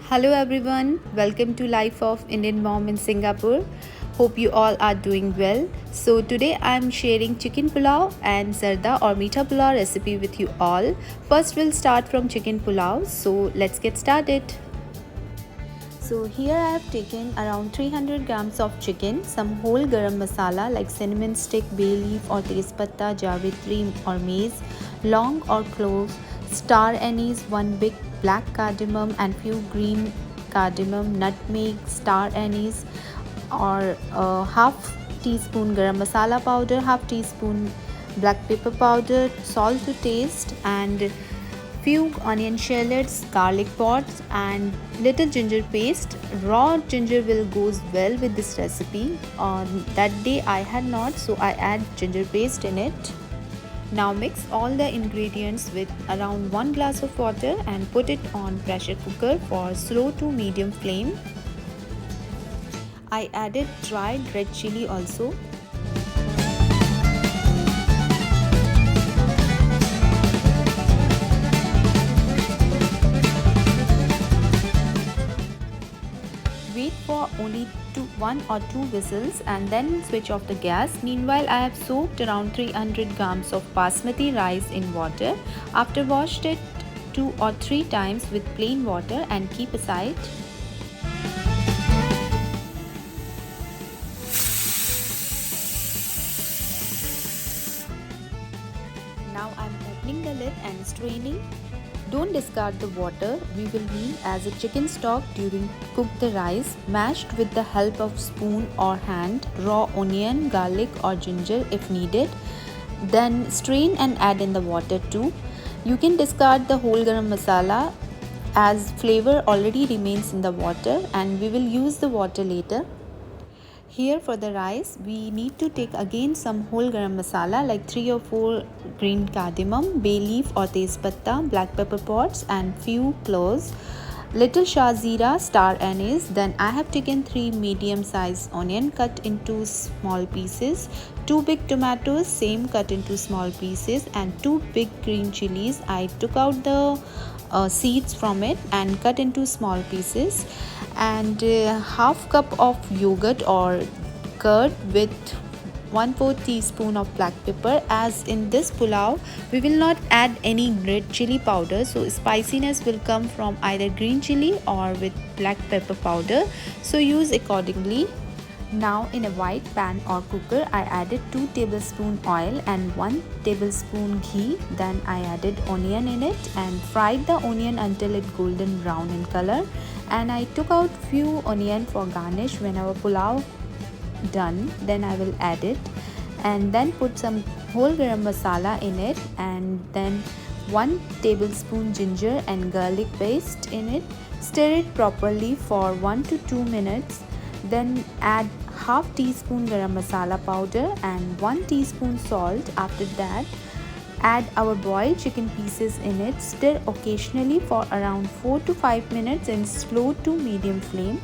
Hello everyone, welcome to Life of Indian Mom in Singapore. Hope you all are doing well. So today I'm sharing chicken pulao and zarda or meetha pulao recipe with you all. First we'll start from chicken pulao. So let's get started. So here I have taken around 300 grams of chicken, some whole garam masala like cinnamon stick, bay leaf or tezpatta, javitri or mace, long or cloves, star anise, one big black cardamom and few green cardamom, nutmeg, star anise or half teaspoon garam masala powder, half teaspoon black pepper powder, salt to taste and few onion shallots, garlic pods and little ginger paste. Raw ginger will goes well with this recipe. On that day I had not, so I add ginger paste in it. Now mix all the ingredients with around 1 glass of water and put it on pressure cooker for slow to medium flame. I added dried red chili also. Wait for only 1 or 2 whistles and then switch off the gas. Meanwhile, I have soaked around 300 grams of basmati rice in water. After washed it 2 or 3 times with plain water and keep aside. Now I am opening the lid and straining. Don't discard the water. We will need as a chicken stock during cook the rice, mashed with the help of spoon or hand, raw onion, garlic or ginger if needed. Then strain and add in the water too. You can discard the whole garam masala as flavor already remains in the water and we will use the water later. Here for the rice, we need to take again some whole garam masala like 3 or 4 green cardamom, bay leaf or tezpatta, black pepper pods and few cloves, little shazira, star anise. Then I have taken 3 medium sized onion cut into small pieces, 2 big tomatoes same cut into small pieces and 2 big green chilies. I took out the seeds from it and cut into small pieces and half cup of yogurt or curd with 1/4 teaspoon of black pepper. As in this pulao we will not add any red chili powder, so spiciness will come from either green chili or with black pepper powder, so use accordingly. Now in a white pan or cooker I added 2 tablespoon oil and 1 tablespoon ghee. Then I added onion in it and fried the onion until it golden brown in color, and I took out few onion for garnish. When our pulao done, then I will add it and then put some whole garam masala in it and then 1 tablespoon ginger and garlic paste in it. Stir it properly for 1 to 2 minutes. Then add half teaspoon garam masala powder and 1 teaspoon salt. After that add our boiled chicken pieces in it. Stir occasionally for around 4 to 5 minutes in slow to medium flame.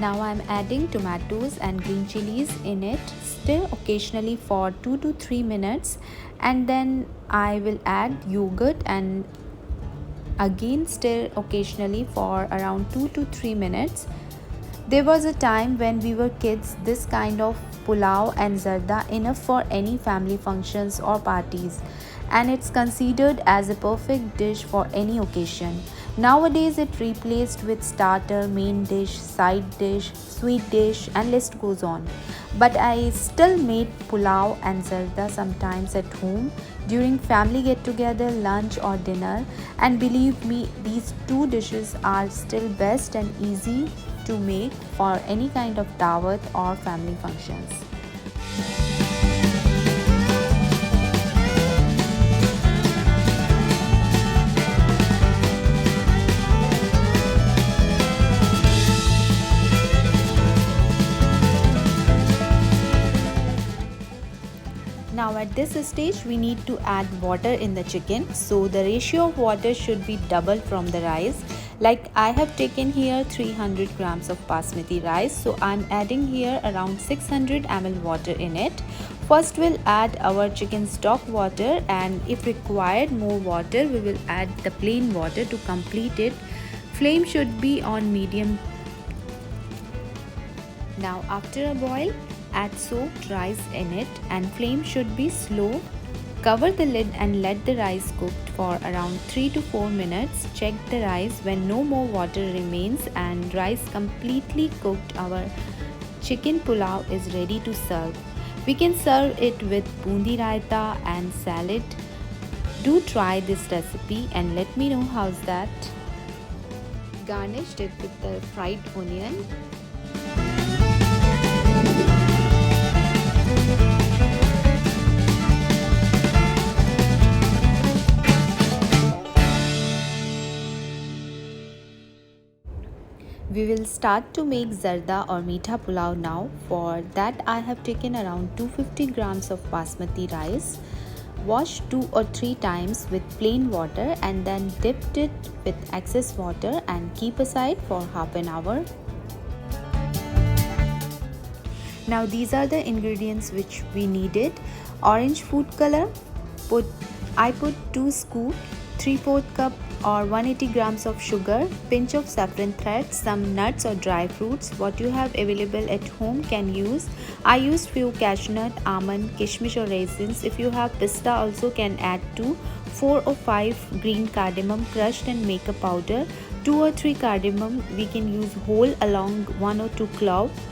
Now I am adding tomatoes and green chilies in it. Stir occasionally for 2 to 3 minutes and then I will add yogurt and again stir occasionally for around 2 to 3 minutes. There was a time when we were kids, this kind of pulao and zarda enough for any family functions or parties, and it's considered as a perfect dish for any occasion. Nowadays it replaced with starter, main dish, side dish, sweet dish and list goes on. But I still made pulao and zarda sometimes at home during family get together, lunch or dinner, and believe me, these two dishes are still best and easy to make for any kind of dawat or family functions. At this stage we need to add water in the chicken, so the ratio of water should be double from the rice. Like I have taken here 300 grams of basmati rice, so I'm adding here around 600 ml water in it. First we'll add our chicken stock water, and if required more water we will add the plain water to complete it. Flame should be on medium. Now after a boil, add soaked rice in it and flame should be slow. Cover the lid and let the rice cook for around 3 to 4 minutes. Check the rice when no more water remains and rice completely cooked. Our chicken pulao is ready to serve. We can serve it with bundi raita and salad. Do try this recipe and let me know how's that. Garnished it with the fried onion. We will start to make zarda or meetha pulao now. For that I have taken around 250 grams of basmati rice. Wash 2 or 3 times with plain water and then dipped it with excess water and keep aside for half an hour. Now these are the ingredients which we needed. Orange food color, I put 2 scoop, 3/4 cup or 180 grams of sugar, pinch of saffron threads, some nuts or dry fruits. What you have available at home can use. I used few cashew nut, almond, kishmish or raisins. If you have pista also can add 2, 4 or 5 green cardamom crushed and make a powder. 2 or 3 cardamom we can use whole along 1 or 2 clove.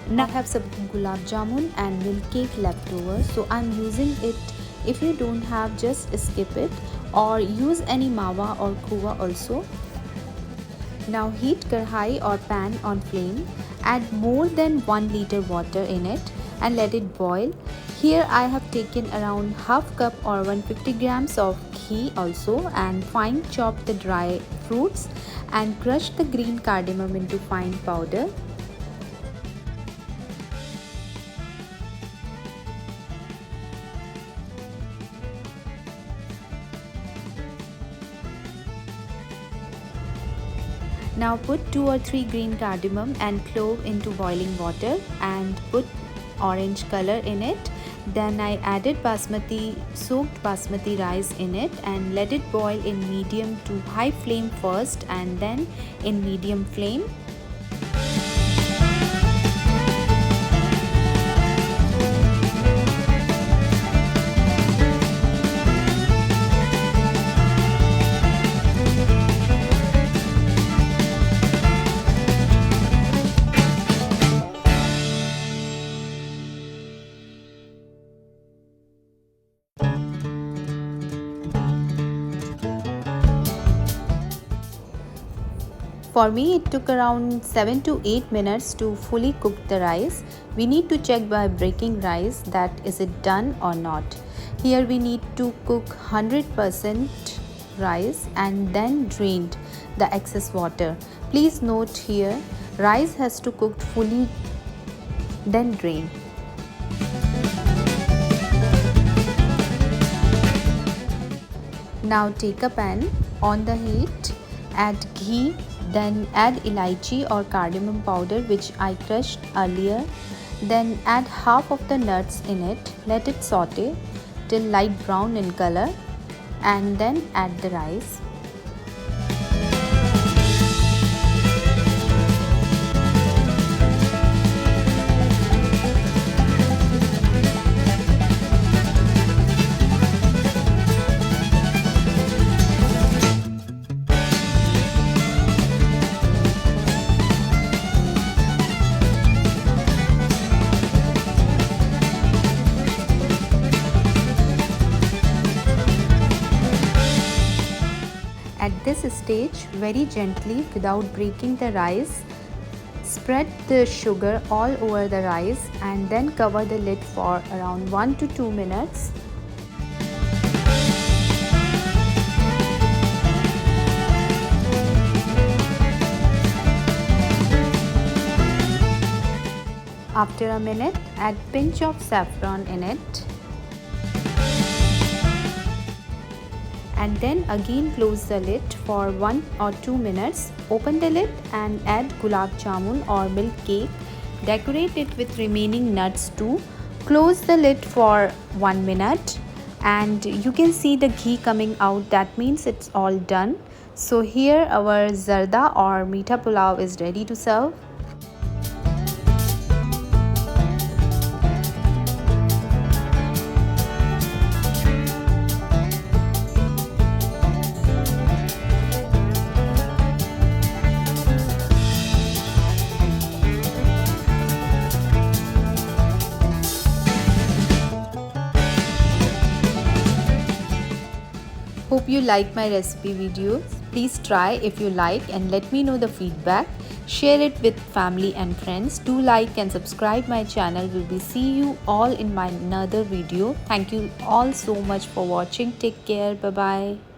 Now I have some gulab jamun and milk cake leftover, so I'm using it. If you don't have, just skip it or use any mawa or khowa also. Now heat karhai or pan on flame. Add more than 1 liter water in it and let it boil. Here I have taken around half cup or 150 grams of ghee also, and fine chop the dry fruits and crush the green cardamom into fine powder. Now put 2 or 3 green cardamom and clove into boiling water and put orange color in it. Then I added soaked basmati rice in it and let it boil in medium to high flame first and then in medium flame. For me, it took around 7 to 8 minutes to fully cook the rice. We need to check by breaking rice that is it done or not. Here we need to cook 100% rice and then drained the excess water. Please note here, rice has to cook fully then drain. Now take a pan, on the heat, add ghee, then add elaichi or cardamom powder which I crushed earlier. Then add half of the nuts in it, let it saute till light brown in color and then add the rice. At this stage, very gently without breaking the rice, spread the sugar all over the rice and then cover the lid for around 1 to 2 minutes. After a minute, add pinch of saffron in it. and then again close the lid for 1 or 2 minutes. Open the lid and add gulab jamun or milk cake. Decorate it with remaining nuts too. Close the lid for 1 minute and you can see the ghee coming out. That means it's all done. So here our zarda or meetha pulao is ready to serve. Hope you like my recipe videos. Please try if you like and let me know the feedback. Share it with family and friends. Do like and subscribe my channel. We will see you all in my another video. Thank you all so much for watching. Take care. Bye bye.